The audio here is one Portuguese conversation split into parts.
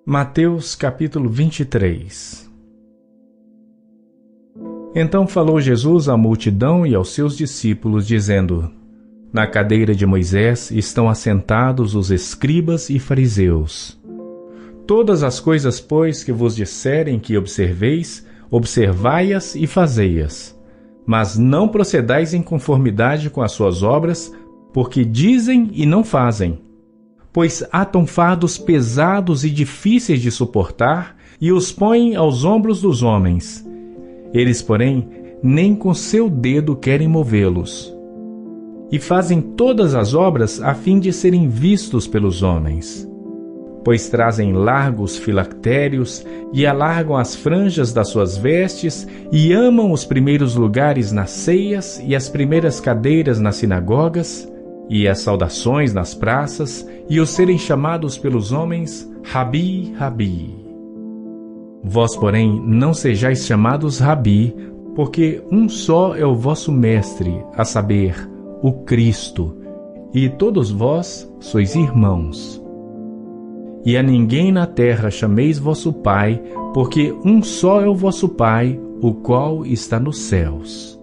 Mateus capítulo 23. Então falou Jesus à multidão e aos seus discípulos, dizendo: Na cadeira de Moisés estão assentados os escribas e fariseus. Todas as coisas, pois, que vos disserem que observeis, observai-as e fazei-as. Mas não procedais em conformidade com as suas obras, porque dizem e não fazem. Pois atam fardos pesados e difíceis de suportar e os põem aos ombros dos homens. Eles, porém, nem com seu dedo querem movê-los. E fazem todas as obras a fim de serem vistos pelos homens. Pois trazem largos filactérios e alargam as franjas das suas vestes e amam os primeiros lugares nas ceias e as primeiras cadeiras nas sinagogas e as saudações nas praças, e os serem chamados pelos homens, Rabi, Rabi. Vós, porém, não sejais chamados Rabi, porque um só é o vosso mestre, a saber, o Cristo, e todos vós sois irmãos. E a ninguém na terra chameis vosso Pai, porque um só é o vosso Pai, o qual está nos céus.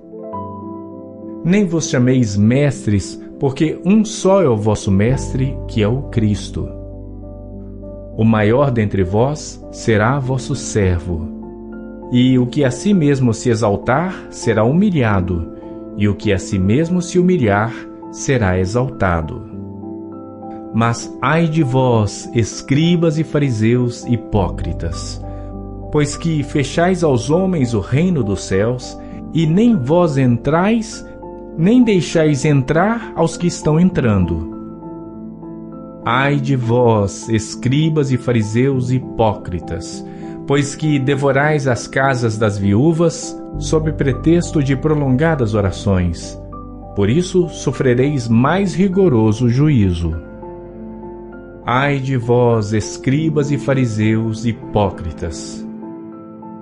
Nem vos chameis mestres, porque um só é o vosso mestre, que é o Cristo. O maior dentre vós será vosso servo. E o que a si mesmo se exaltar, será humilhado, e o que a si mesmo se humilhar, será exaltado. Mas ai de vós, escribas e fariseus hipócritas, pois que fechais aos homens o reino dos céus, e nem vós entrais, nem deixais entrar aos que estão entrando. Ai de vós, escribas e fariseus hipócritas, pois que devorais as casas das viúvas, sob pretexto de prolongadas orações. Por isso sofrereis mais rigoroso juízo. Ai de vós, escribas e fariseus hipócritas,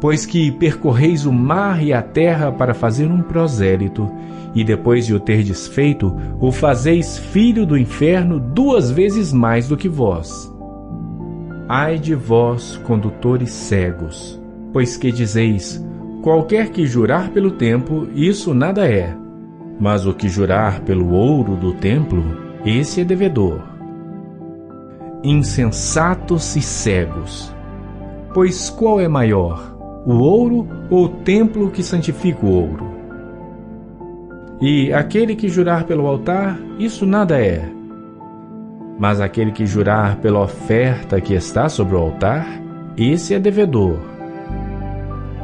pois que percorreis o mar e a terra para fazer um prosélito, e depois de o terdes feito, o fazeis filho do inferno 2 vezes mais do que vós. Ai de vós, condutores cegos, pois que dizeis: qualquer que jurar pelo templo, isso nada é, mas o que jurar pelo ouro do templo, esse é devedor. Insensatos e cegos, pois qual é maior, o ouro ou o templo que santifica o ouro? E aquele que jurar pelo altar, isso nada é. Mas aquele que jurar pela oferta que está sobre o altar, esse é devedor.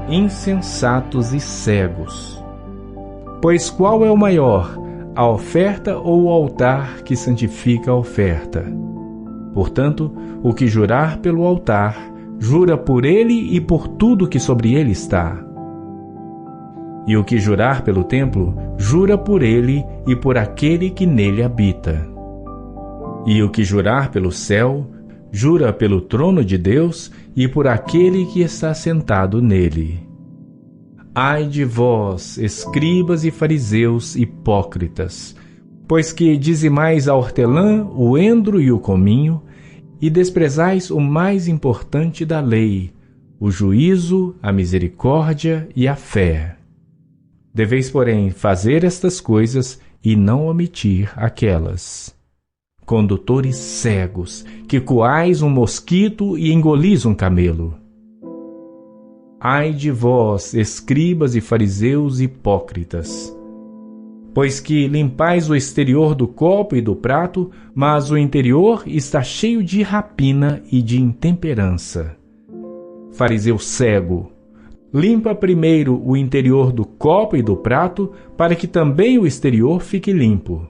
Insensatos e cegos, pois qual é o maior, a oferta ou o altar que santifica a oferta? Portanto, o que jurar pelo altar, jura por ele e por tudo que sobre ele está. E o que jurar pelo templo, jura por ele e por aquele que nele habita. E o que jurar pelo céu, jura pelo trono de Deus e por aquele que está sentado nele. Ai de vós, escribas e fariseus hipócritas, pois que dizimais a hortelã, o endro e o cominho, e desprezais o mais importante da lei, o juízo, a misericórdia e a fé. Deveis, porém, fazer estas coisas e não omitir aquelas. Condutores cegos, que coais um mosquito e engolis um camelo. Ai de vós, escribas e fariseus hipócritas, pois que limpais o exterior do copo e do prato, mas o interior está cheio de rapina e de intemperança. Fariseu cego, limpa primeiro o interior do copo e do prato, para que também o exterior fique limpo.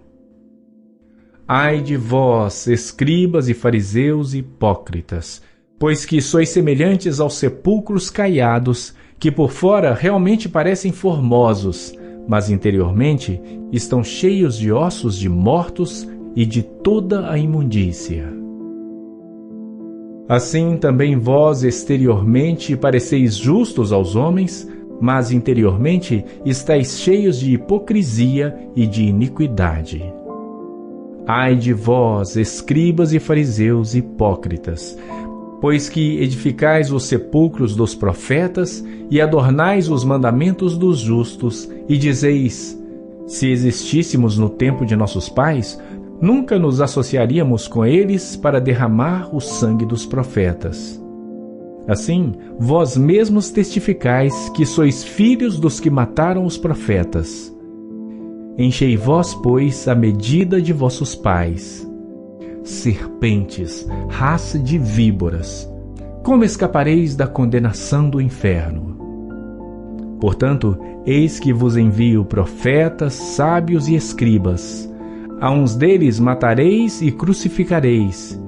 Ai de vós, escribas e fariseus hipócritas, pois que sois semelhantes aos sepulcros caiados, que por fora realmente parecem formosos, mas interiormente estão cheios de ossos de mortos e de toda a imundícia. Assim também vós exteriormente pareceis justos aos homens, mas interiormente estáis cheios de hipocrisia e de iniquidade. Ai de vós, escribas e fariseus hipócritas, Pois que edificais os sepulcros dos profetas e adornais os mandamentos dos justos, e dizeis: se existíssemos no tempo de nossos pais, nunca nos associaríamos com eles para derramar o sangue dos profetas. Assim, vós mesmos testificais que sois filhos dos que mataram os profetas. Enchei vós, pois, a medida de vossos pais. Serpentes, raça de víboras, como escapareis da condenação do inferno? Portanto, eis que vos envio profetas, sábios e escribas. A uns deles matareis e crucificareis,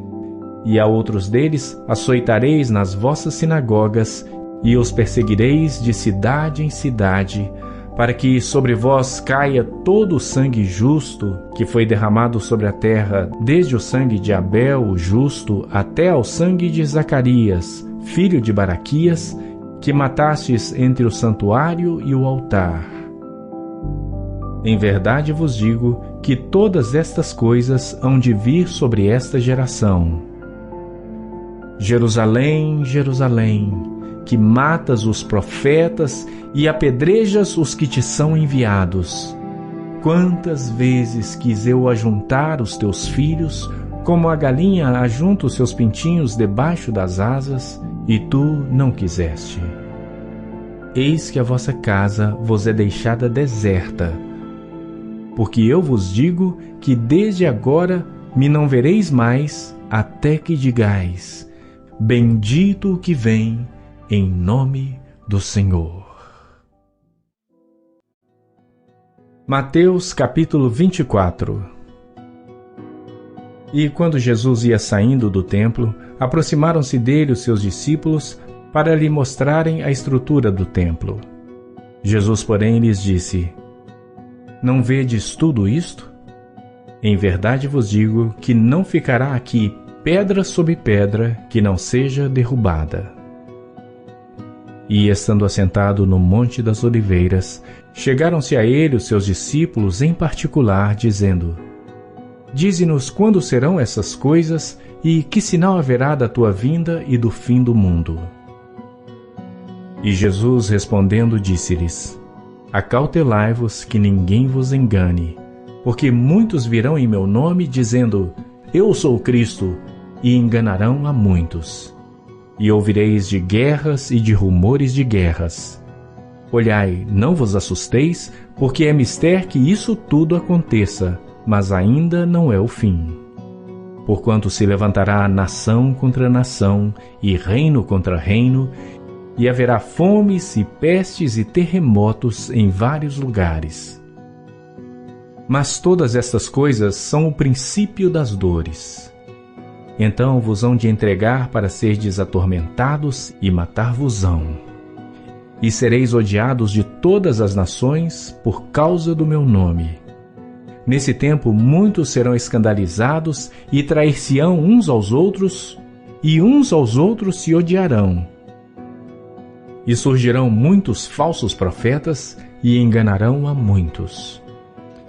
e a outros deles açoitareis nas vossas sinagogas, e os perseguireis de cidade em cidade, para que sobre vós caia todo o sangue justo que foi derramado sobre a terra, desde o sangue de Abel, o justo, até ao sangue de Zacarias, filho de Baraquias, que matastes entre o santuário e o altar. Em verdade vos digo que todas estas coisas hão de vir sobre esta geração. Jerusalém, Jerusalém, que matas os profetas e apedrejas os que te são enviados. Quantas vezes quis eu ajuntar os teus filhos, como a galinha ajunta os seus pintinhos debaixo das asas, e tu não quiseste. Eis que a vossa casa vos é deixada deserta, porque eu vos digo que desde agora me não vereis mais, até que digais: bendito o que vem em nome do Senhor. Mateus capítulo 24. E quando Jesus ia saindo do templo, aproximaram-se dele os seus discípulos para lhe mostrarem a estrutura do templo. Jesus, porém, lhes disse: não vedes tudo isto? Em verdade vos digo que não ficará aqui pedra sobre pedra que não seja derrubada. E, estando assentado no Monte das Oliveiras, chegaram-se a ele os seus discípulos em particular, dizendo: dize-nos quando serão essas coisas e que sinal haverá da tua vinda e do fim do mundo. E Jesus, respondendo, disse-lhes: acautelai-vos que ninguém vos engane, porque muitos virão em meu nome, dizendo: eu sou o Cristo, e enganarão a muitos. E ouvireis de guerras e de rumores de guerras. Olhai, não vos assusteis, porque é mister que isso tudo aconteça, mas ainda não é o fim. Porquanto se levantará nação contra nação, e reino contra reino, e haverá fomes e pestes e terremotos em vários lugares. Mas todas estas coisas são o princípio das dores. Então vos hão de entregar para serdes atormentados e matar-vos-ão. E sereis odiados de todas as nações por causa do meu nome. Nesse tempo muitos serão escandalizados e trair-se-ão uns aos outros, e uns aos outros se odiarão. E surgirão muitos falsos profetas e enganarão a muitos.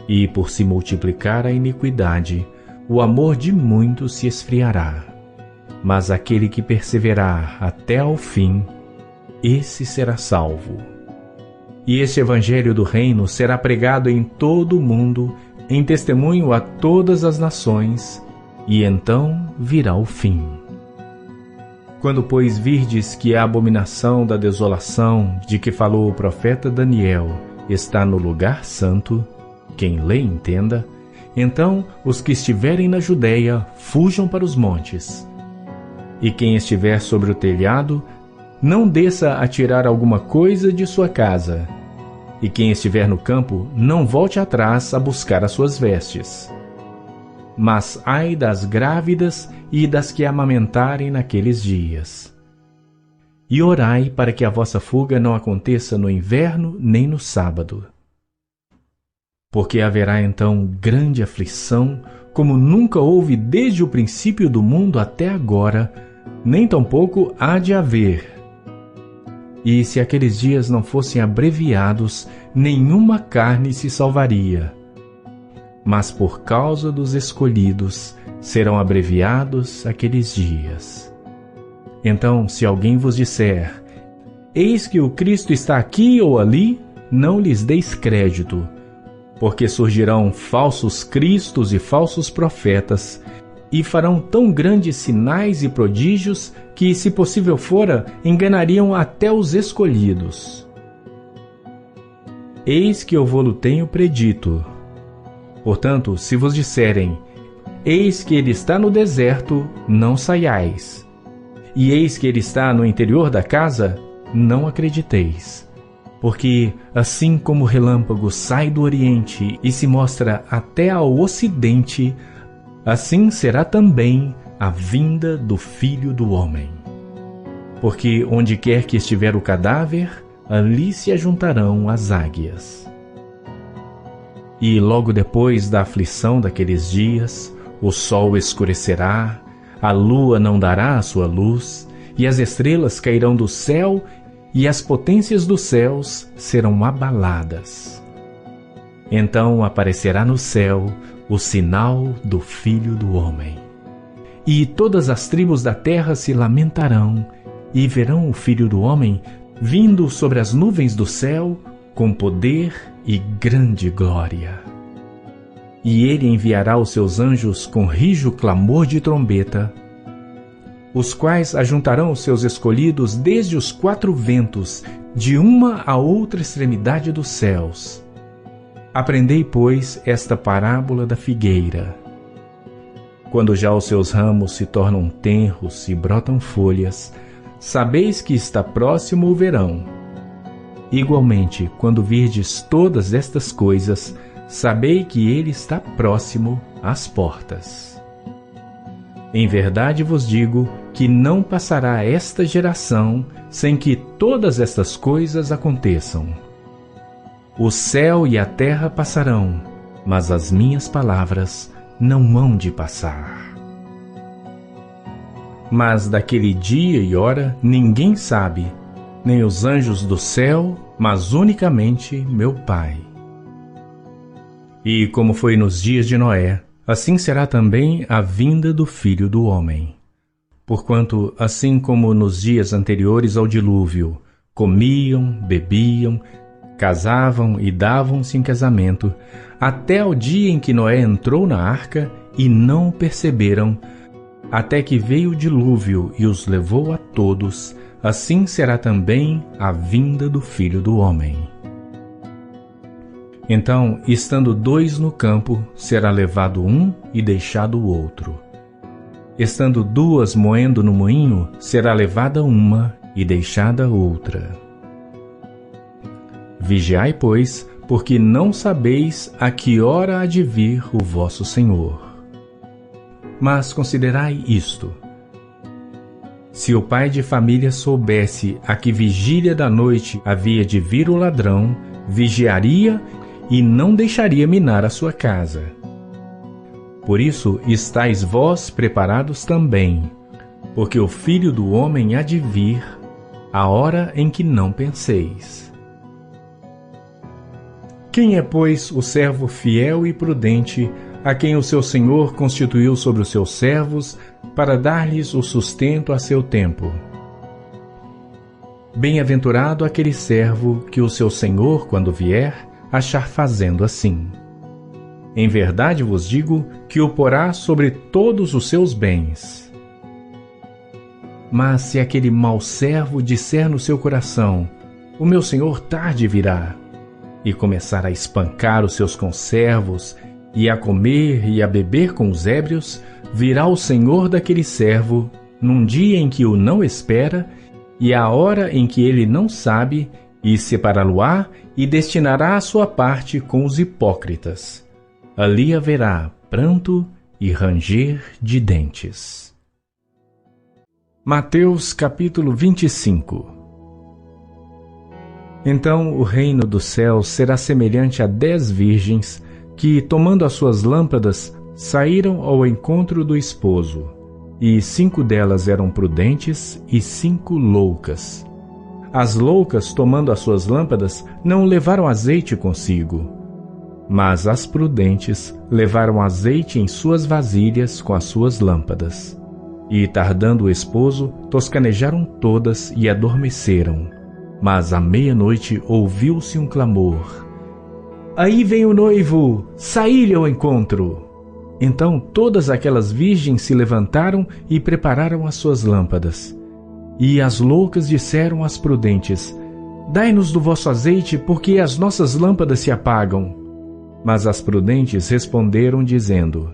E por se multiplicar a iniquidade, o amor de muitos se esfriará. Mas aquele que perseverar até ao fim, esse será salvo. E este evangelho do reino será pregado em todo o mundo, em testemunho a todas as nações, e então virá o fim. Quando, pois, virdes que a abominação da desolação de que falou o profeta Daniel está no lugar santo, quem lê entenda, então os que estiverem na Judéia fujam para os montes. E quem estiver sobre o telhado, não desça a tirar alguma coisa de sua casa. E quem estiver no campo, não volte atrás a buscar as suas vestes. Mas ai das grávidas e das que amamentarem naqueles dias. E orai para que a vossa fuga não aconteça no inverno nem no sábado. Porque haverá então grande aflição, como nunca houve desde o princípio do mundo até agora, nem tampouco há de haver. E se aqueles dias não fossem abreviados, nenhuma carne se salvaria. Mas por causa dos escolhidos, serão abreviados aqueles dias. Então, se alguém vos disser: eis que o Cristo está aqui ou ali, não lhes deis crédito, porque surgirão falsos cristos e falsos profetas, e farão tão grandes sinais e prodígios que, se possível fora, enganariam até os escolhidos. Eis que eu vô-lo tenho predito. Portanto, se vos disserem: eis que ele está no deserto, não saiais. E eis que ele está no interior da casa, não acrediteis. Porque, assim como o relâmpago sai do oriente e se mostra até ao ocidente, assim será também a vinda do Filho do Homem. Porque onde quer que estiver o cadáver, ali se ajuntarão as águias. E logo depois da aflição daqueles dias, o sol escurecerá, a lua não dará a sua luz, e as estrelas cairão do céu, e as potências dos céus serão abaladas. Então aparecerá no céu o sinal do Filho do Homem. E todas as tribos da terra se lamentarão, e verão o Filho do Homem vindo sobre as nuvens do céu, com poder e grande glória. E ele enviará os seus anjos com rijo clamor de trombeta, os quais ajuntarão os seus escolhidos desde os 4 ventos, de uma a outra extremidade dos céus. Aprendei, pois, esta parábola da figueira. Quando já os seus ramos se tornam tenros e brotam folhas, sabeis que está próximo o verão. Igualmente, quando virdes todas estas coisas, sabei que ele está próximo às portas. Em verdade vos digo que não passará esta geração sem que todas estas coisas aconteçam. O céu e a terra passarão, mas as minhas palavras não hão de passar. Mas daquele dia e hora ninguém sabe, nem os anjos do céu, mas unicamente meu Pai. E como foi nos dias de Noé, assim será também a vinda do Filho do Homem. Porquanto, assim como nos dias anteriores ao dilúvio, comiam, bebiam, casavam e davam-se em casamento, até ao dia em que Noé entrou na arca e não o perceberam, até que veio o dilúvio e os levou a todos, assim será também a vinda do Filho do Homem. Então, estando 2 no campo, será levado um e deixado o outro. Estando 2 moendo no moinho, será levada uma e deixada outra. Vigiai, pois, porque não sabeis a que hora há de vir o vosso Senhor. Mas considerai isto: se o pai de família soubesse a que vigília da noite havia de vir o ladrão, vigiaria e não deixaria minar a sua casa. Por isso estáis vós preparados também, porque o Filho do Homem há de vir, a hora em que não penseis. Quem é, pois, o servo fiel e prudente, a quem o seu Senhor constituiu sobre os seus servos, para dar-lhes o sustento a seu tempo? Bem-aventurado aquele servo que o seu Senhor, quando vier, achar fazendo assim. Em verdade vos digo que o porá sobre todos os seus bens. Mas se aquele mau servo disser no seu coração: o meu senhor tarde virá, e começar a espancar os seus conservos, e a comer e a beber com os ébrios, virá o senhor daquele servo, num dia em que o não espera, e à hora em que ele não sabe, e separá-lo-á, e destinará a sua parte com os hipócritas. Ali haverá pranto e ranger de dentes. Mateus capítulo 25. Então o reino dos céus será semelhante a 10 virgens que, tomando as suas lâmpadas, saíram ao encontro do esposo. E 5 delas eram prudentes e 5 loucas. As loucas, tomando as suas lâmpadas, não levaram azeite consigo. Mas as prudentes levaram azeite em suas vasilhas com as suas lâmpadas. E, tardando o esposo, toscanejaram todas e adormeceram. Mas à meia-noite ouviu-se um clamor: Aí vem o noivo! Saí-lhe ao encontro! Então todas aquelas virgens se levantaram e prepararam as suas lâmpadas. E as loucas disseram às prudentes: Dai-nos do vosso azeite, porque as nossas lâmpadas se apagam. Mas as prudentes responderam, dizendo: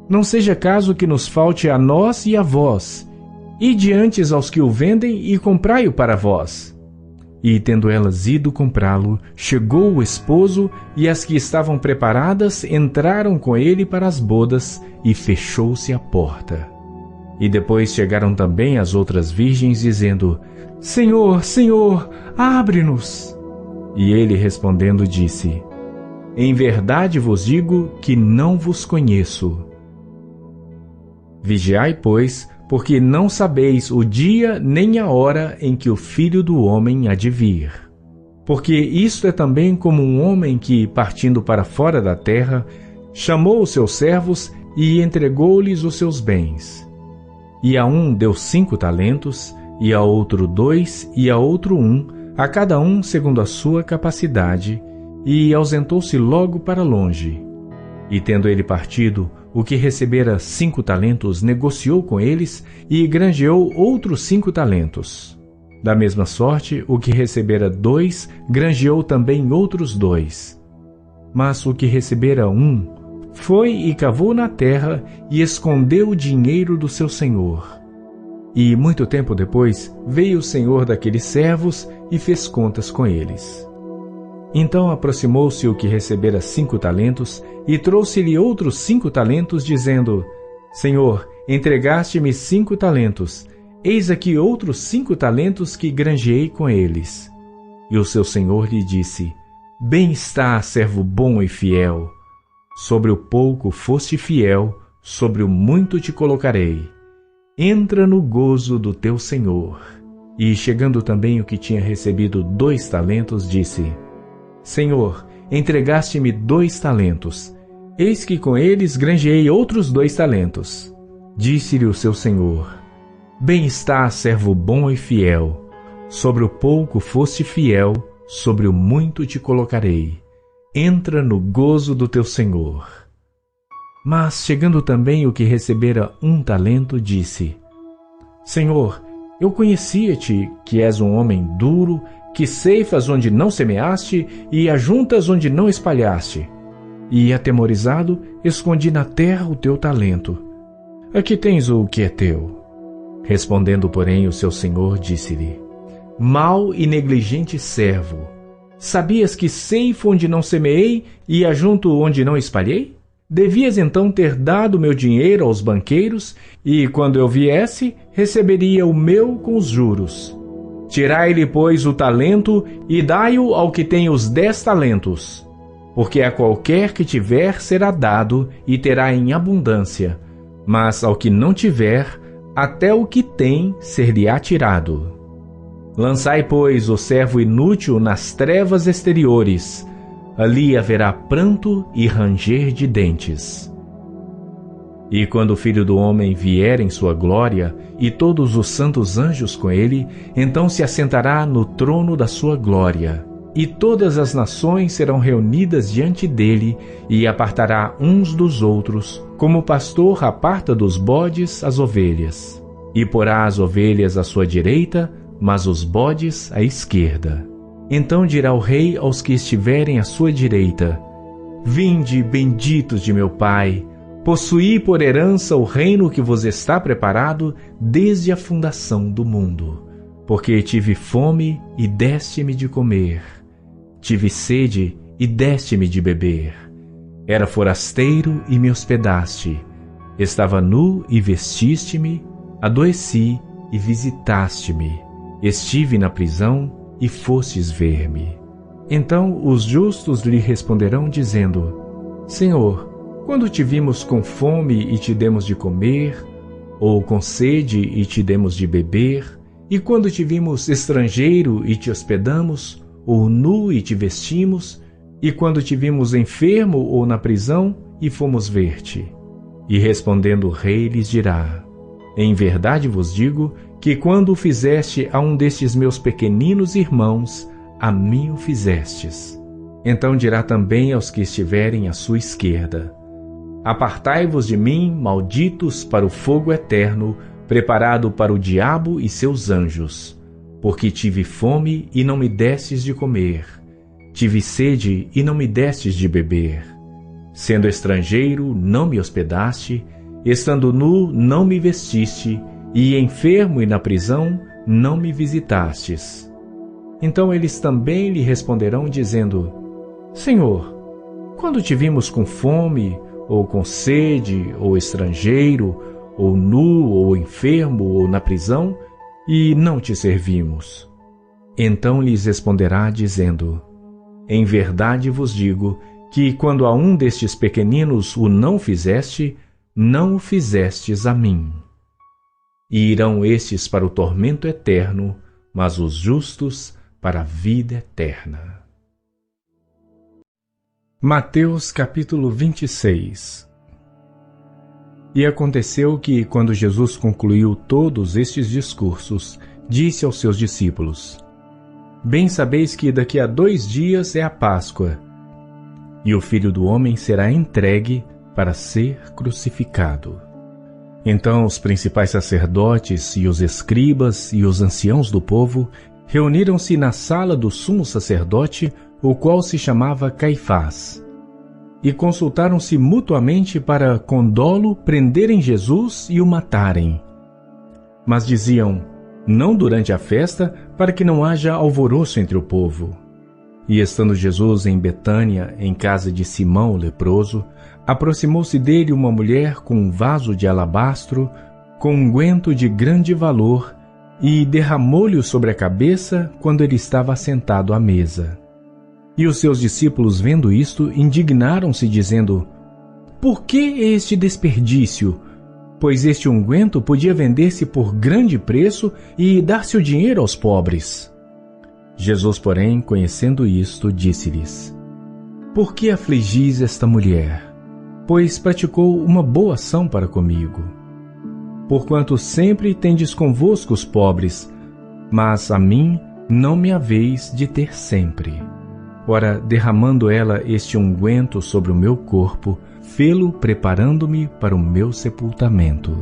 Não seja caso que nos falte a nós e a vós. Ide antes aos que o vendem e comprai-o para vós. E, tendo elas ido comprá-lo, chegou o esposo, e as que estavam preparadas entraram com ele para as bodas, e fechou-se a porta. E depois chegaram também as outras virgens, dizendo: Senhor, Senhor, abre-nos. E ele respondendo disse: Em verdade vos digo que não vos conheço. Vigiai, pois, porque não sabeis o dia nem a hora em que o Filho do Homem há de vir. Porque isto é também como um homem que, partindo para fora da terra, chamou os seus servos e entregou-lhes os seus bens. E a um deu 5 talentos, e a outro 2, e a outro 1, a cada um segundo a sua capacidade, e ausentou-se logo para longe. E tendo ele partido, o que recebera 5 talentos negociou com eles e granjeou outros 5 talentos. Da mesma sorte, o que recebera 2 granjeou também outros 2. Mas o que recebera 1 foi e cavou na terra e escondeu o dinheiro do seu senhor. E muito tempo depois veio o senhor daqueles servos e fez contas com eles. Então aproximou-se o que recebera 5 talentos e trouxe-lhe outros 5 talentos, dizendo: Senhor, entregaste-me 5 talentos, eis aqui outros 5 talentos que granjeei com eles. E o seu senhor lhe disse: Bem está, servo bom e fiel. Sobre o pouco foste fiel, sobre o muito te colocarei. Entra no gozo do teu senhor. E chegando também o que tinha recebido 2 talentos, disse: Senhor, entregaste-me 2 talentos. Eis que com eles granjeei outros 2 talentos. Disse-lhe o seu senhor: Bem está, servo bom e fiel. Sobre o pouco foste fiel, sobre o muito te colocarei. Entra no gozo do teu senhor. Mas, chegando também o que recebera 1 talento, disse: Senhor, eu conhecia-te, que és um homem duro, que ceifas onde não semeaste e ajuntas onde não espalhaste. E, atemorizado, escondi na terra o teu talento. Aqui tens o que é teu. Respondendo, porém, o seu senhor disse-lhe: Mau e negligente servo, sabias que ceifo onde não semeei e ajunto onde não espalhei? Devias então ter dado meu dinheiro aos banqueiros, e, quando eu viesse, receberia o meu com os juros. Tirai-lhe, pois, o talento e dai-o ao que tem os 10 talentos. Porque a qualquer que tiver será dado e terá em abundância, mas ao que não tiver, até o que tem ser-lhe-á tirado. Lançai, pois, o servo inútil nas trevas exteriores. Ali haverá pranto e ranger de dentes. E quando o Filho do Homem vier em sua glória, e todos os santos anjos com ele, então se assentará no trono da sua glória. E todas as nações serão reunidas diante dele, e apartará uns dos outros, como o pastor aparta dos bodes as ovelhas. E porá as ovelhas à sua direita, mas os bodes à esquerda. Então dirá o rei aos que estiverem à sua direita: Vinde, benditos de meu Pai, possuí por herança o reino que vos está preparado desde a fundação do mundo. Porque tive fome e deste-me de comer, tive sede e deste-me de beber. Era forasteiro e me hospedaste, estava nu e vestiste-me, adoeci e visitaste-me, estive na prisão e fostes ver-me. Então os justos lhe responderão, dizendo: Senhor, quando te vimos com fome e te demos de comer, ou com sede e te demos de beber, e quando te vimos estrangeiro e te hospedamos, ou nu e te vestimos, e quando te vimos enfermo ou na prisão e fomos ver-te? E respondendo o rei lhes dirá: Em verdade vos digo que quando o fizeste a um destes meus pequeninos irmãos, a mim o fizestes. Então dirá também aos que estiverem à sua esquerda: Apartai-vos de mim, malditos, para o fogo eterno, preparado para o diabo e seus anjos. Porque tive fome e não me destes de comer, tive sede e não me destes de beber. Sendo estrangeiro, não me hospedaste, estando nu, não me vestiste, e enfermo e na prisão, não me visitastes. Então eles também lhe responderão, dizendo: Senhor, quando te vimos com fome, ou com sede, ou estrangeiro, ou nu, ou enfermo, ou na prisão, e não te servimos? Então lhes responderá, dizendo: Em verdade vos digo que, quando a um destes pequeninos o não fizeste, não o fizestes a mim. E irão estes para o tormento eterno, mas os justos para a vida eterna. Mateus capítulo 26. E aconteceu que, quando Jesus concluiu todos estes discursos, disse aos seus discípulos: Bem sabeis que daqui a 2 dias é a Páscoa, e o Filho do Homem será entregue para ser crucificado. Então os principais sacerdotes e os escribas e os anciãos do povo reuniram-se na sala do sumo sacerdote, o qual se chamava Caifás, e consultaram-se mutuamente para, com dolo, prenderem Jesus e o matarem. Mas diziam: Não durante a festa, para que não haja alvoroço entre o povo. E estando Jesus em Betânia, em casa de Simão o leproso, aproximou-se dele uma mulher com um vaso de alabastro, com unguento de grande valor, e derramou-lhe sobre a cabeça quando ele estava assentado à mesa. E os seus discípulos, vendo isto, indignaram-se, dizendo: Por que este desperdício? Pois este unguento podia vender-se por grande preço e dar-se o dinheiro aos pobres. Jesus, porém, conhecendo isto, disse-lhes: Por que afligis esta mulher? Pois praticou uma boa ação para comigo. Porquanto sempre tendes convosco os pobres, mas a mim não me haveis de ter sempre. Ora, derramando ela este unguento sobre o meu corpo, fê-lo preparando-me para o meu sepultamento.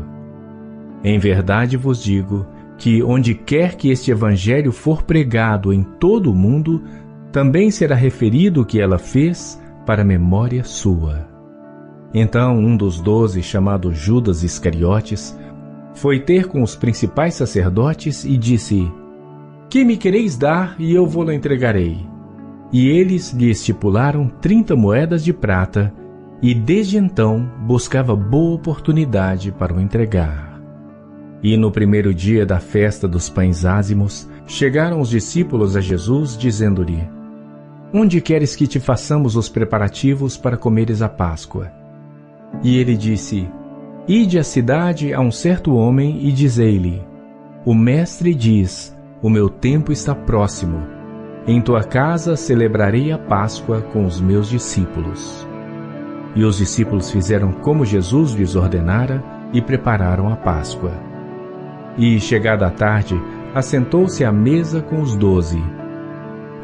Em verdade vos digo que, onde quer que este evangelho for pregado em todo o mundo, também será referido o que ela fez para memória sua. Então um dos 12, chamado Judas Iscariotes, foi ter com os principais sacerdotes e disse: Que me quereis dar e eu vô-lo entregarei? E eles lhe estipularam 30 moedas de prata, e desde então buscava boa oportunidade para o entregar. E no primeiro dia da festa dos pães ázimos, chegaram os discípulos a Jesus, dizendo-lhe: Onde queres que te façamos os preparativos para comeres a Páscoa? E ele disse: Ide à cidade a um certo homem e dizei-lhe: O mestre diz: O meu tempo está próximo. Em tua casa celebrarei a Páscoa com os meus discípulos. E os discípulos fizeram como Jesus lhes ordenara e prepararam a Páscoa. E, chegada a tarde, assentou-se à mesa com os 12.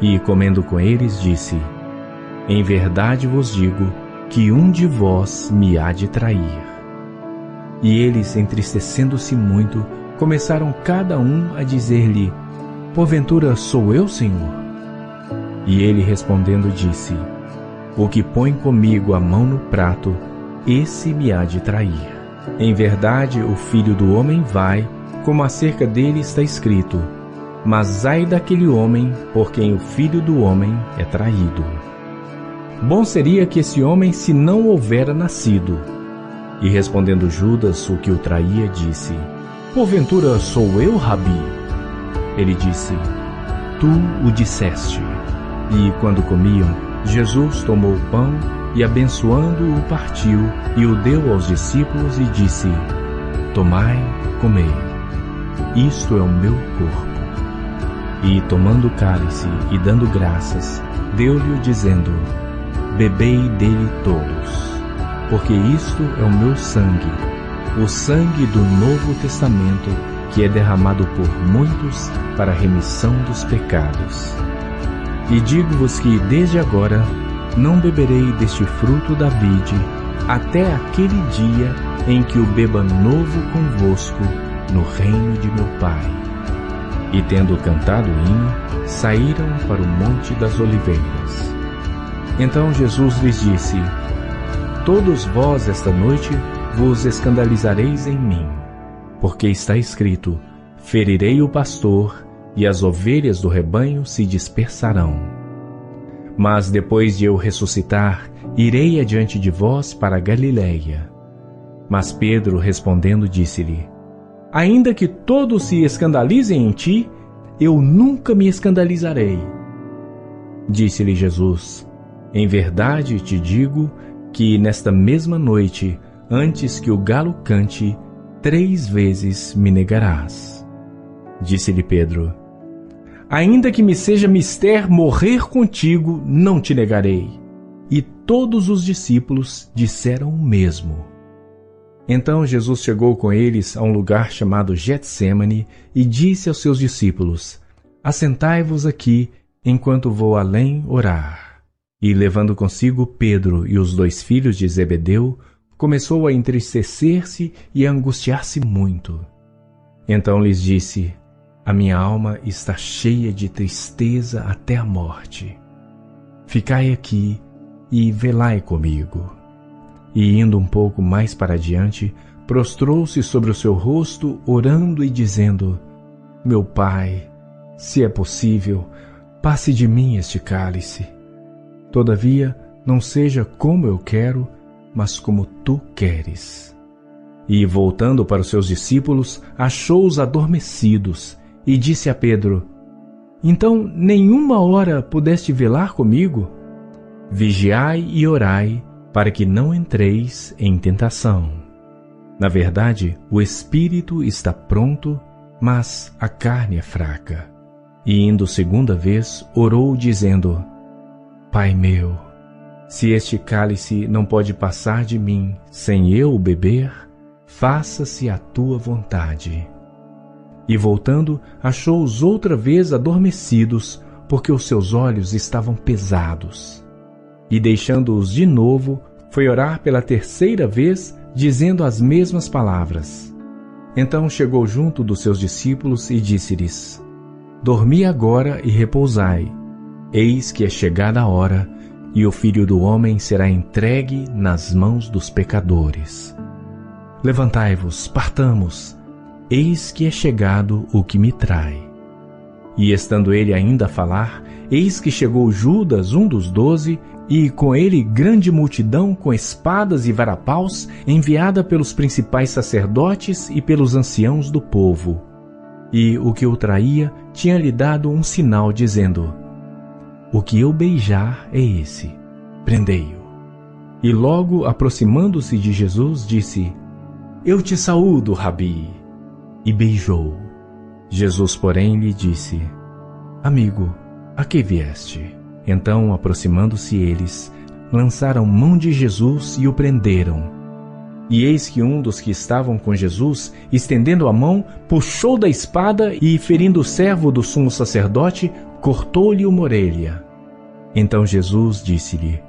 E, comendo com eles, disse: Em verdade vos digo que um de vós me há de trair. E eles, entristecendo-se muito, começaram cada um a dizer-lhe: Porventura sou eu, Senhor? E ele respondendo disse: O que põe comigo a mão no prato, esse me há de trair. Em verdade, o Filho do Homem vai, como acerca dele está escrito, mas ai daquele homem por quem o Filho do Homem é traído. Bom seria que esse homem se não houvera nascido. E respondendo Judas, o que o traía, disse: Porventura sou eu, Rabi? Ele disse: Tu o disseste. E quando comiam, Jesus tomou o pão e, abençoando-o, partiu e o deu aos discípulos e disse: Tomai, comei, isto é o meu corpo. E tomando o cálice e dando graças, deu-lhe, dizendo: Bebei dele todos, porque isto é o meu sangue, o sangue do Novo Testamento, que é derramado por muitos para a remissão dos pecados. E digo-vos que, desde agora, não beberei deste fruto da vide, até aquele dia em que o beba novo convosco no reino de meu Pai. E tendo cantado o hino, saíram para o Monte das Oliveiras. Então Jesus lhes disse: Todos vós esta noite vos escandalizareis em mim, porque está escrito: ferirei o pastor, e as ovelhas do rebanho se dispersarão. Mas depois de eu ressuscitar, irei adiante de vós para a Galiléia. Mas Pedro, respondendo, disse-lhe: Ainda que todos se escandalizem em ti, eu nunca me escandalizarei. Disse-lhe Jesus: Em verdade te digo que nesta mesma noite, antes que o galo cante, 3 vezes me negarás. Disse-lhe Pedro: Ainda que me seja mister morrer contigo, não te negarei. E todos os discípulos disseram o mesmo. Então Jesus chegou com eles a um lugar chamado Getsêmani e disse aos seus discípulos: Assentai-vos aqui, enquanto vou além orar. E levando consigo Pedro e os 2 filhos de Zebedeu, começou a entristecer-se e a angustiar-se muito. Então lhes disse: A minha alma está cheia de tristeza até a morte. Ficai aqui e velai comigo. E indo um pouco mais para adiante, prostrou-se sobre o seu rosto, orando e dizendo: Meu Pai, se é possível, passe de mim este cálice. Todavia, não seja como eu quero, mas como tu queres. E, voltando para os seus discípulos, achou-os adormecidos, e disse a Pedro: Então, nenhuma hora pudeste velar comigo? Vigiai e orai, para que não entreis em tentação. Na verdade, o espírito está pronto, mas a carne é fraca. E indo 2ª vez, orou, dizendo: Pai meu, se este cálice não pode passar de mim sem eu o beber, faça-se a tua vontade. E voltando, achou-os outra vez adormecidos, porque os seus olhos estavam pesados. E deixando-os de novo, foi orar pela 3ª vez, dizendo as mesmas palavras. Então chegou junto dos seus discípulos e disse-lhes: Dormi agora e repousai. Eis que é chegada a hora, e o Filho do Homem será entregue nas mãos dos pecadores. Levantai-vos, partamos. Eis que é chegado o que me trai. E estando ele ainda a falar, eis que chegou Judas, um dos 12, e com ele grande multidão com espadas e varapaus, enviada pelos principais sacerdotes e pelos anciãos do povo. E o que o traía tinha-lhe dado um sinal, dizendo: O que eu beijar é esse, prendei-o. E logo, aproximando-se de Jesus, disse: Eu te saúdo, Rabi. E beijou. Jesus, porém, lhe disse: Amigo, a que vieste? Então, aproximando-se eles, lançaram mão de Jesus e o prenderam. E eis que um dos que estavam com Jesus, estendendo a mão, puxou da espada e, ferindo o servo do sumo sacerdote, cortou-lhe uma orelha. Então Jesus disse-lhe: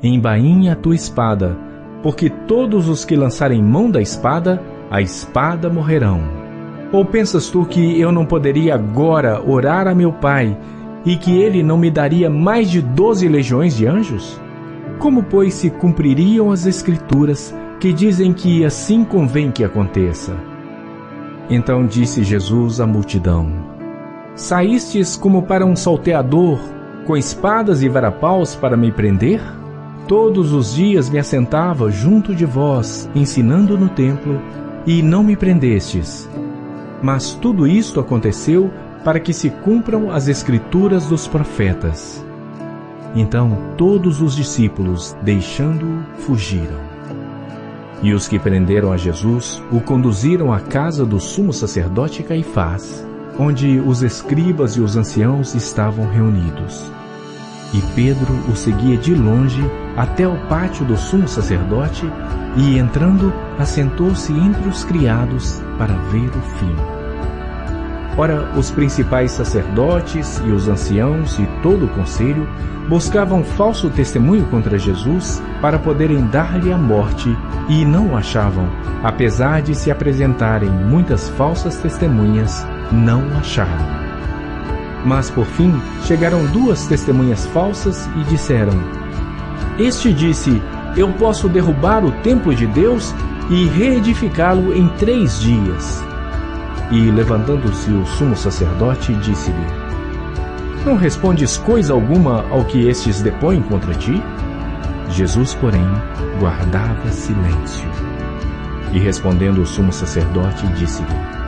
Embainha a tua espada, porque todos os que lançarem mão da espada, a espada morrerão. Ou pensas tu que eu não poderia agora orar a meu Pai, e que ele não me daria mais de 12 legiões de anjos? Como, pois, se cumpririam as Escrituras, que dizem que assim convém que aconteça? Então disse Jesus à multidão: Saístes como para um salteador, com espadas e varapaus para me prender? Todos os dias me assentava junto de vós, ensinando no templo, e não me prendestes. Mas tudo isto aconteceu para que se cumpram as Escrituras dos profetas. Então todos os discípulos, deixando-o, fugiram. E os que prenderam a Jesus o conduziram à casa do sumo sacerdote Caifás, onde os escribas e os anciãos estavam reunidos. E Pedro o seguia de longe até o pátio do sumo sacerdote e, entrando, assentou-se entre os criados para ver o fim. Ora, os principais sacerdotes e os anciãos e todo o conselho buscavam falso testemunho contra Jesus para poderem dar-lhe a morte, e não o achavam, apesar de se apresentarem muitas falsas testemunhas, não o acharam. Mas, por fim, chegaram 2 testemunhas falsas e disseram: Este disse: Eu posso derrubar o templo de Deus e reedificá-lo em 3 dias. E, levantando-se o sumo sacerdote, disse-lhe: Não respondes coisa alguma ao que estes depõem contra ti? Jesus, porém, guardava silêncio. E, respondendo o sumo sacerdote, disse-lhe: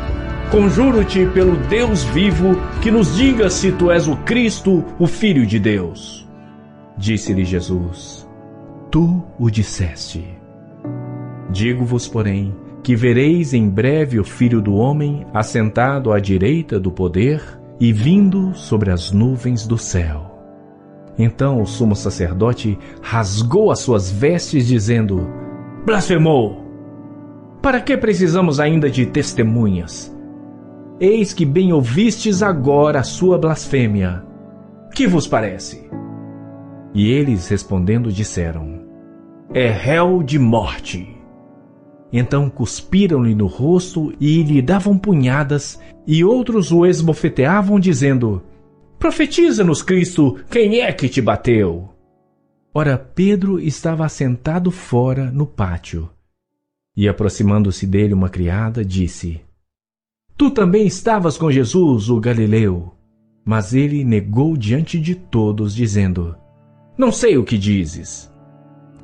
Conjuro-te pelo Deus vivo que nos diga se tu és o Cristo, o Filho de Deus. Disse-lhe Jesus: Tu o disseste. Digo-vos, porém, que vereis em breve o Filho do Homem assentado à direita do poder e vindo sobre as nuvens do céu. Então o sumo sacerdote rasgou as suas vestes, dizendo: Blasfemou! Para que precisamos ainda de testemunhas? Eis que bem ouvistes agora a sua blasfêmia. Que vos parece? E eles, respondendo, disseram: É réu de morte. Então cuspiram-lhe no rosto e lhe davam punhadas, e outros o esbofeteavam, dizendo: Profetiza-nos, Cristo, quem é que te bateu? Ora, Pedro estava assentado fora no pátio. E, aproximando-se dele uma criada, disse: Tu também estavas com Jesus, o Galileu. Mas ele negou diante de todos, dizendo: Não sei o que dizes.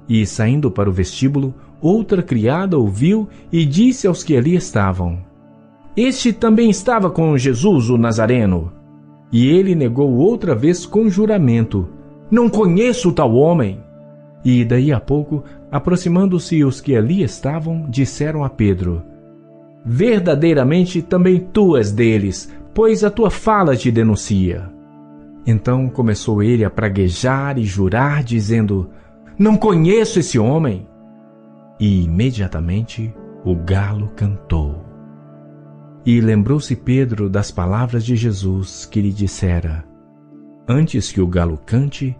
E, saindo para o vestíbulo, outra criada ouviu e disse aos que ali estavam: Este também estava com Jesus, o Nazareno. E ele negou outra vez com juramento: Não conheço tal homem. E daí a pouco, aproximando-se os que ali estavam, disseram a Pedro: Verdadeiramente também tu és deles, pois a tua fala te denuncia. Então começou ele a praguejar e jurar, dizendo: Não conheço esse homem. E imediatamente o galo cantou. E lembrou-se Pedro das palavras de Jesus, que lhe dissera: Antes que o galo cante,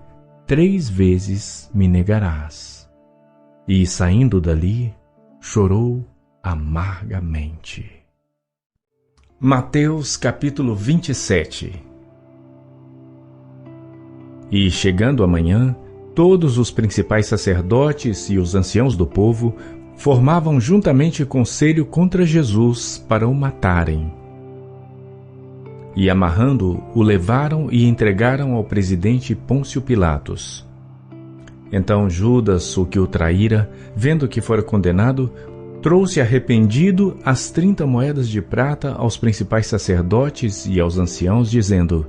3 vezes me negarás. E, saindo dali, chorou amargamente. Mateus capítulo 27. E, chegando a manhã, todos os principais sacerdotes e os anciãos do povo formavam juntamente conselho contra Jesus para o matarem. E, amarrando-o, o levaram e entregaram ao presidente Pôncio Pilatos. Então Judas, o que o traíra, vendo que fora condenado, trouxe arrependido as 30 moedas de prata aos principais sacerdotes e aos anciãos, dizendo: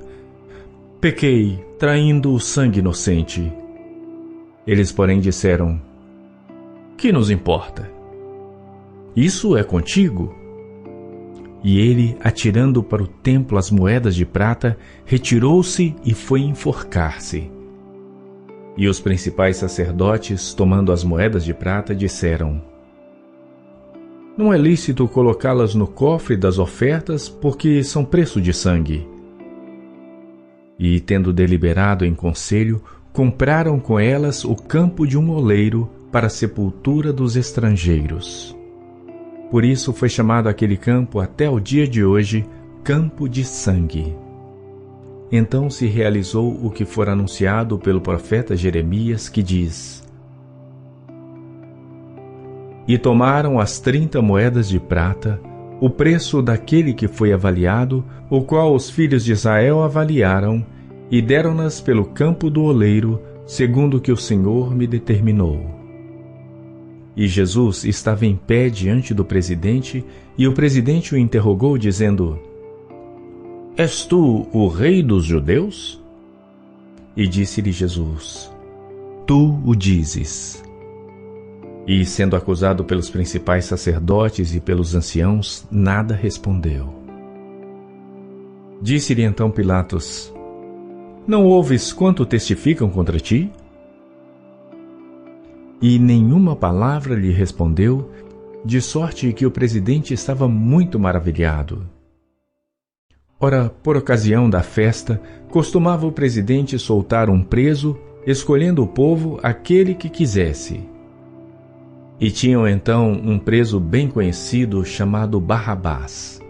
Pequei, traindo o sangue inocente. Eles, porém, disseram: Que nos importa? Isso é contigo. E ele, atirando para o templo as moedas de prata, retirou-se e foi enforcar-se. E os principais sacerdotes, tomando as moedas de prata, disseram: Não é lícito colocá-las no cofre das ofertas, porque são preço de sangue. E, tendo deliberado em conselho, compraram com elas o campo de um oleiro para a sepultura dos estrangeiros. Por isso foi chamado aquele campo até o dia de hoje Campo de Sangue. Então se realizou o que fora anunciado pelo profeta Jeremias, que diz: E tomaram as 30 moedas de prata, o preço daquele que foi avaliado, o qual os filhos de Israel avaliaram, e deram-nas pelo campo do oleiro, segundo o que o Senhor me determinou. E Jesus estava em pé diante do presidente, e o presidente o interrogou, dizendo: És tu o rei dos judeus? E disse-lhe Jesus: Tu o dizes. E, sendo acusado pelos principais sacerdotes e pelos anciãos, nada respondeu. Disse-lhe então Pilatos: Não ouves quanto testificam contra ti? E nenhuma palavra lhe respondeu, de sorte que o presidente estava muito maravilhado. Ora, por ocasião da festa, costumava o presidente soltar um preso, escolhendo o povo aquele que quisesse. E tinham então um preso bem conhecido chamado Barrabás.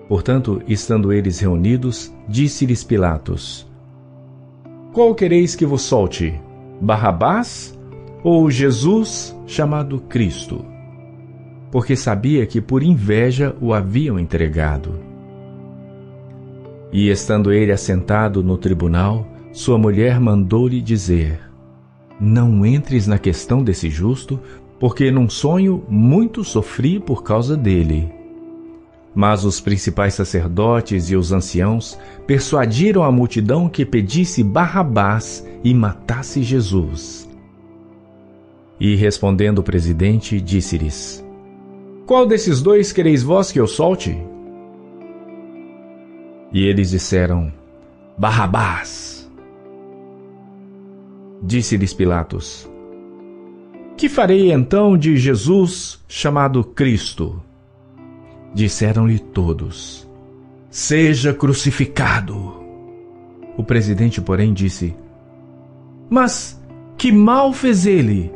Portanto, estando eles reunidos, disse-lhes Pilatos: Qual quereis que vos solte, Barrabás ou Jesus chamado Cristo? Porque sabia que por inveja o haviam entregado. E estando ele assentado no tribunal, sua mulher mandou-lhe dizer: Não entres na questão desse justo, porque num sonho muito sofri por causa dele. Mas os principais sacerdotes e os anciãos persuadiram a multidão que pedisse Barrabás e matasse Jesus. E respondendo o presidente, disse-lhes: Qual desses dois quereis vós que eu solte? E eles disseram: Barrabás. Disse-lhes Pilatos: Que farei então de Jesus chamado Cristo? Disseram-lhe todos: Seja crucificado. O presidente, porém, disse: Mas que mal fez ele?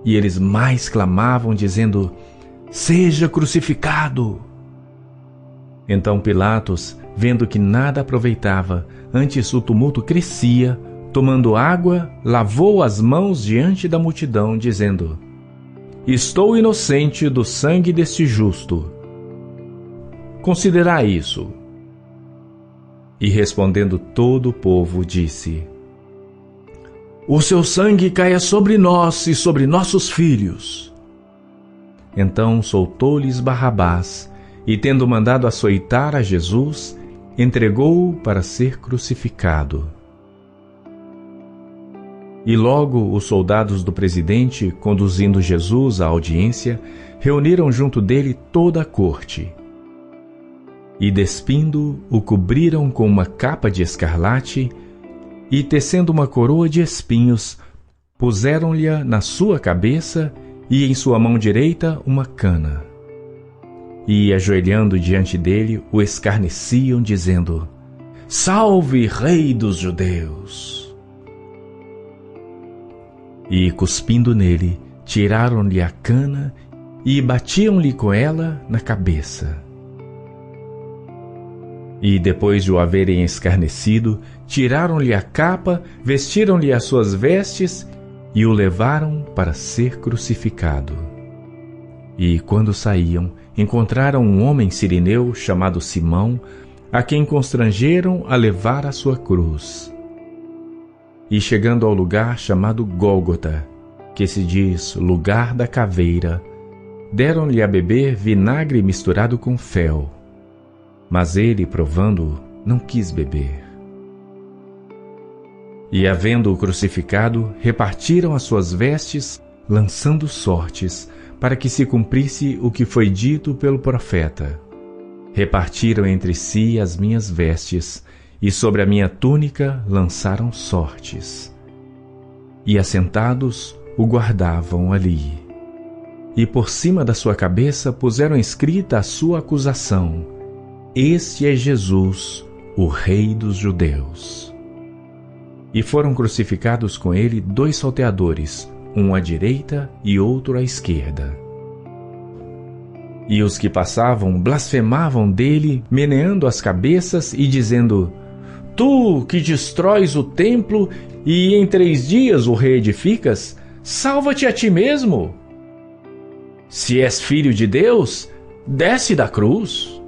E eles mais clamavam, dizendo: Seja crucificado. Então Pilatos, vendo que nada aproveitava, antes o tumulto crescia, tomando água, lavou as mãos diante da multidão, dizendo: Estou inocente do sangue deste justo. Considerai isso. E respondendo todo o povo, disse: O seu sangue caia sobre nós e sobre nossos filhos. Então soltou-lhes Barrabás, e tendo mandado açoitar a Jesus, entregou-o para ser crucificado. E logo os soldados do presidente, conduzindo Jesus à audiência, reuniram junto dele toda a corte. E despindo, o cobriram com uma capa de escarlate, e tecendo uma coroa de espinhos, puseram-lhe na sua cabeça e em sua mão direita uma cana. E, ajoelhando diante dele, o escarneciam, dizendo: Salve, Rei dos Judeus! E, cuspindo nele, tiraram-lhe a cana e batiam-lhe com ela na cabeça. E, depois de o haverem escarnecido, tiraram-lhe a capa, vestiram-lhe as suas vestes e o levaram para ser crucificado. E, quando saíam, encontraram um homem cireneu chamado Simão, a quem constrangeram a levar a sua cruz. E chegando ao lugar chamado Gólgota, que se diz lugar da caveira, deram-lhe a beber vinagre misturado com fel. Mas ele, provando-o, não quis beber. E, havendo-o crucificado, repartiram as suas vestes, lançando sortes, para que se cumprisse o que foi dito pelo profeta: Repartiram entre si as minhas vestes, e sobre a minha túnica lançaram sortes. E, assentados, o guardavam ali. E por cima da sua cabeça puseram escrita a sua acusação: Este é Jesus, o Rei dos Judeus. E foram crucificados com ele 2 salteadores, um à direita e outro à esquerda. E os que passavam blasfemavam dele, meneando as cabeças e dizendo: Tu que destróis o templo e em 3 dias o reedificas, salva-te a ti mesmo. Se és filho de Deus, desce da cruz.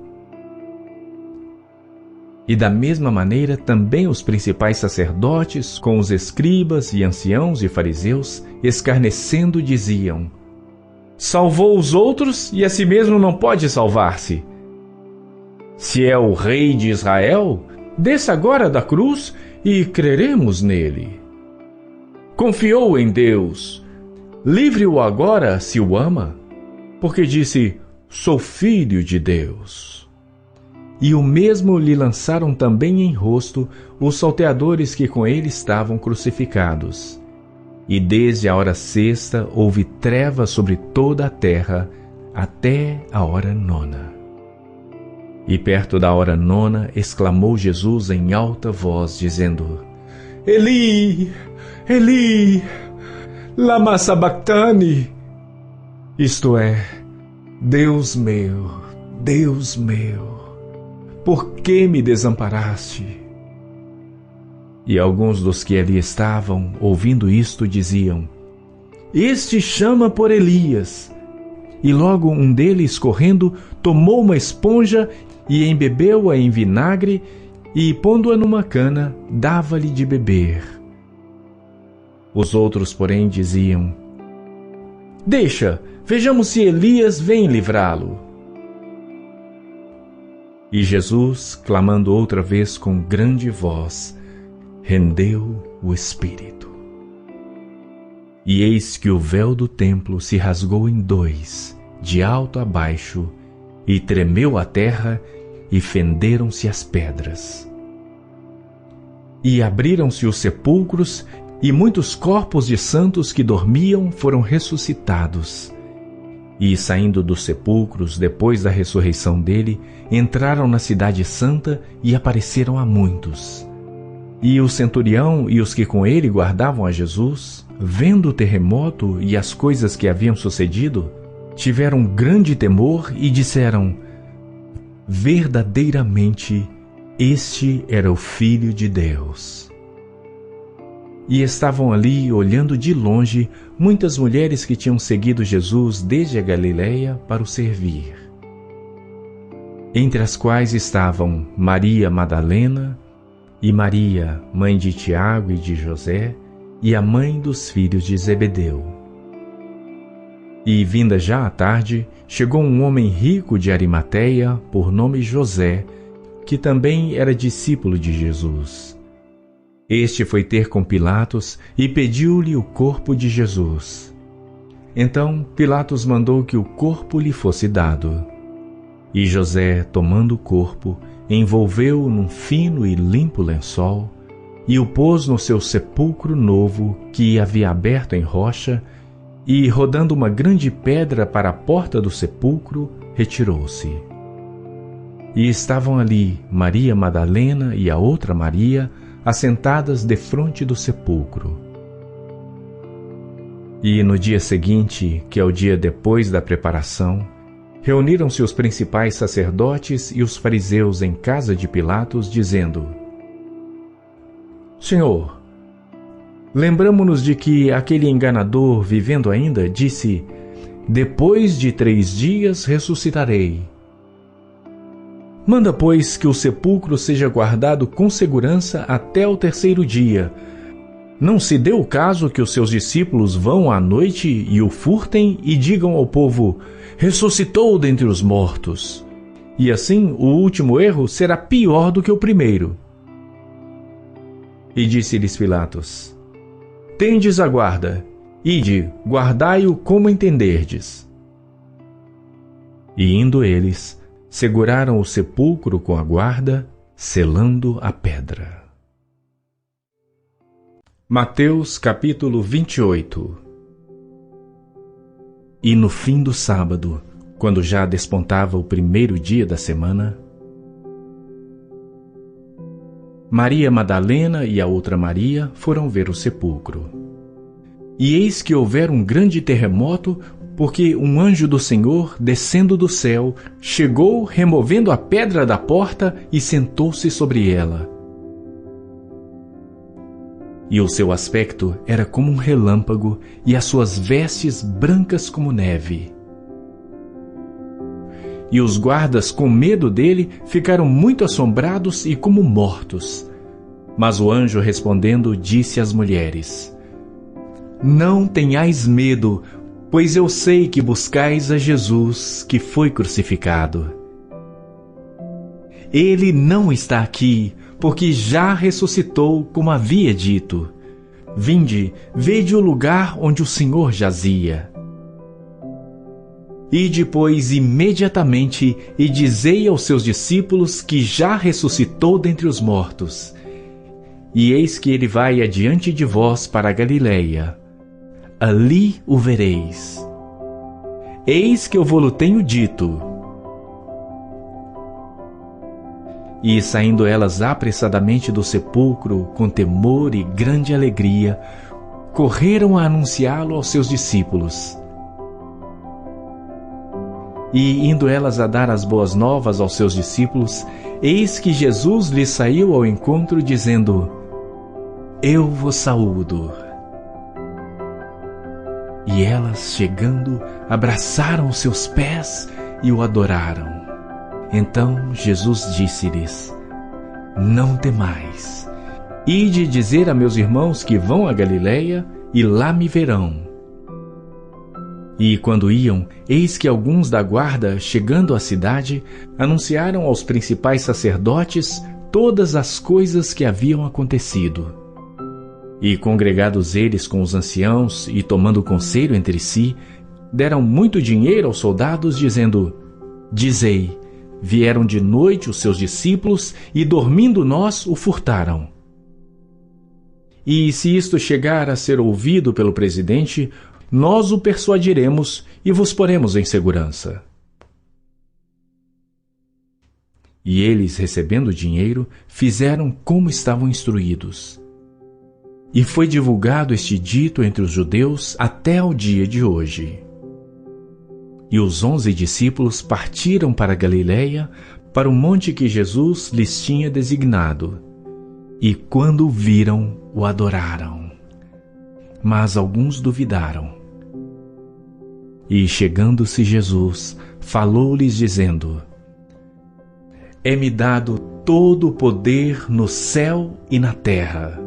E da mesma maneira também os principais sacerdotes, com os escribas e anciãos e fariseus, escarnecendo, diziam: Salvou os outros e a si mesmo não pode salvar-se. Se é o Rei de Israel, desça agora da cruz e creremos nele. Confiou em Deus, livre-o agora se o ama, porque disse: Sou filho de Deus. E o mesmo lhe lançaram também em rosto os salteadores que com ele estavam crucificados. e desde a hora sexta houve trevas sobre toda a terra, até a hora nona. E perto da hora nona exclamou Jesus em alta voz, dizendo: Eli, Eli, lama sabachthani? Isto é, Deus meu, por que me desamparaste? E alguns dos que ali estavam, ouvindo isto, diziam: Este chama por Elias. E logo um deles, correndo, tomou uma esponja e embebeu-a em vinagre e, pondo-a numa cana, dava-lhe de beber. Os outros, porém, diziam: Deixa, vejamos se Elias vem livrá-lo. E Jesus, clamando outra vez com grande voz, rendeu o espírito. E eis que o véu do templo se rasgou em dois, de alto a baixo, e tremeu a terra, e fenderam-se as pedras. E abriram-se os sepulcros, e muitos corpos de santos que dormiam foram ressuscitados. E, saindo dos sepulcros, depois da ressurreição dele, entraram na cidade santa e apareceram a muitos. E o centurião e os que com ele guardavam a Jesus, vendo o terremoto e as coisas que haviam sucedido, tiveram grande temor e disseram: Verdadeiramente, este era o Filho de Deus. E estavam ali, olhando de longe, muitas mulheres que tinham seguido Jesus desde a Galileia para o servir. Entre as quais estavam Maria Madalena, e Maria, mãe de Tiago e de José, e a mãe dos filhos de Zebedeu. E, vinda já a tarde, chegou um homem rico de Arimateia, por nome José, que também era discípulo de Jesus. Este foi ter com Pilatos e pediu-lhe o corpo de Jesus. Então Pilatos mandou que o corpo lhe fosse dado. E José, tomando o corpo, envolveu-o num fino e limpo lençol e o pôs no seu sepulcro novo que havia aberto em rocha, e, rodando uma grande pedra para a porta do sepulcro, retirou-se. E estavam ali Maria Madalena e a outra Maria, assentadas defronte do sepulcro. E no dia seguinte, que é o dia depois da preparação, reuniram-se os principais sacerdotes e os fariseus em casa de Pilatos, dizendo: Senhor, lembramo-nos de que aquele enganador, vivendo ainda, disse: Depois de 3 dias ressuscitarei. Manda, pois, que o sepulcro seja guardado com segurança até o 3º dia. Não se dê o caso que os seus discípulos vão à noite e o furtem e digam ao povo: ressuscitou dentre os mortos. E assim o último erro será pior do que o primeiro. E disse-lhes Pilatos: Tendes a guarda, ide, guardai-o como entenderdes. E indo eles, seguraram o sepulcro com a guarda, selando a pedra. Mateus capítulo 28. E no fim do sábado, quando já despontava o 1º dia da semana, Maria Madalena e a outra Maria foram ver o sepulcro. E eis que houvera um grande terremoto, porque um anjo do Senhor, descendo do céu, chegou, removendo a pedra da porta, e sentou-se sobre ela. E o seu aspecto era como um relâmpago, e as suas vestes brancas como neve. E os guardas, com medo dele, ficaram muito assombrados e como mortos. Mas o anjo, respondendo, disse às mulheres: Não tenhais medo, pois eu sei que buscais a Jesus, que foi crucificado. Ele não está aqui, porque já ressuscitou, como havia dito. Vinde, vede o lugar onde o Senhor jazia. Ide, pois, imediatamente e dizei aos seus discípulos que já ressuscitou dentre os mortos. E eis que ele vai adiante de vós para a Galileia. ali o vereis. Eis que eu vou-lo tenho dito. E saindo elas apressadamente do sepulcro, com temor e grande alegria, correram a anunciá-lo aos seus discípulos. E indo elas a dar as boas novas aos seus discípulos, eis que Jesus lhes saiu ao encontro, dizendo: Eu vos saúdo. E elas, chegando, abraçaram os seus pés e o adoraram. Então Jesus disse-lhes: Não temais. Ide dizer a meus irmãos que vão a Galiléia, e lá me verão. E quando iam, eis que alguns da guarda, chegando à cidade, anunciaram aos principais sacerdotes todas as coisas que haviam acontecido. E congregados eles com os anciãos e tomando conselho entre si, deram muito dinheiro aos soldados, dizendo: Dizei, vieram de noite os seus discípulos e, dormindo nós, o furtaram. E se isto chegar a ser ouvido pelo presidente, nós o persuadiremos e vos poremos em segurança. E eles, recebendo o dinheiro, fizeram como estavam instruídos. E foi divulgado este dito entre os judeus até ao dia de hoje. E os 11 discípulos partiram para a Galiléia, para o monte que Jesus lhes tinha designado. E quando o viram, o adoraram. Mas alguns duvidaram. E chegando-se Jesus, falou-lhes dizendo: É-me dado todo o poder no céu e na terra.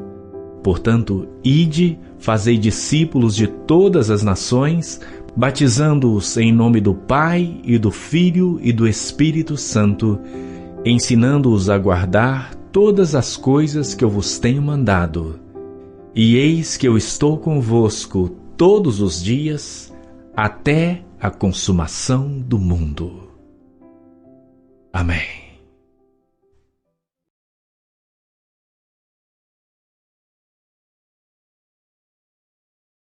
Portanto, ide, fazei discípulos de todas as nações, batizando-os em nome do Pai e do Filho e do Espírito Santo, ensinando-os a guardar todas as coisas que eu vos tenho mandado. E eis que eu estou convosco todos os dias, até a consumação do mundo. Amém.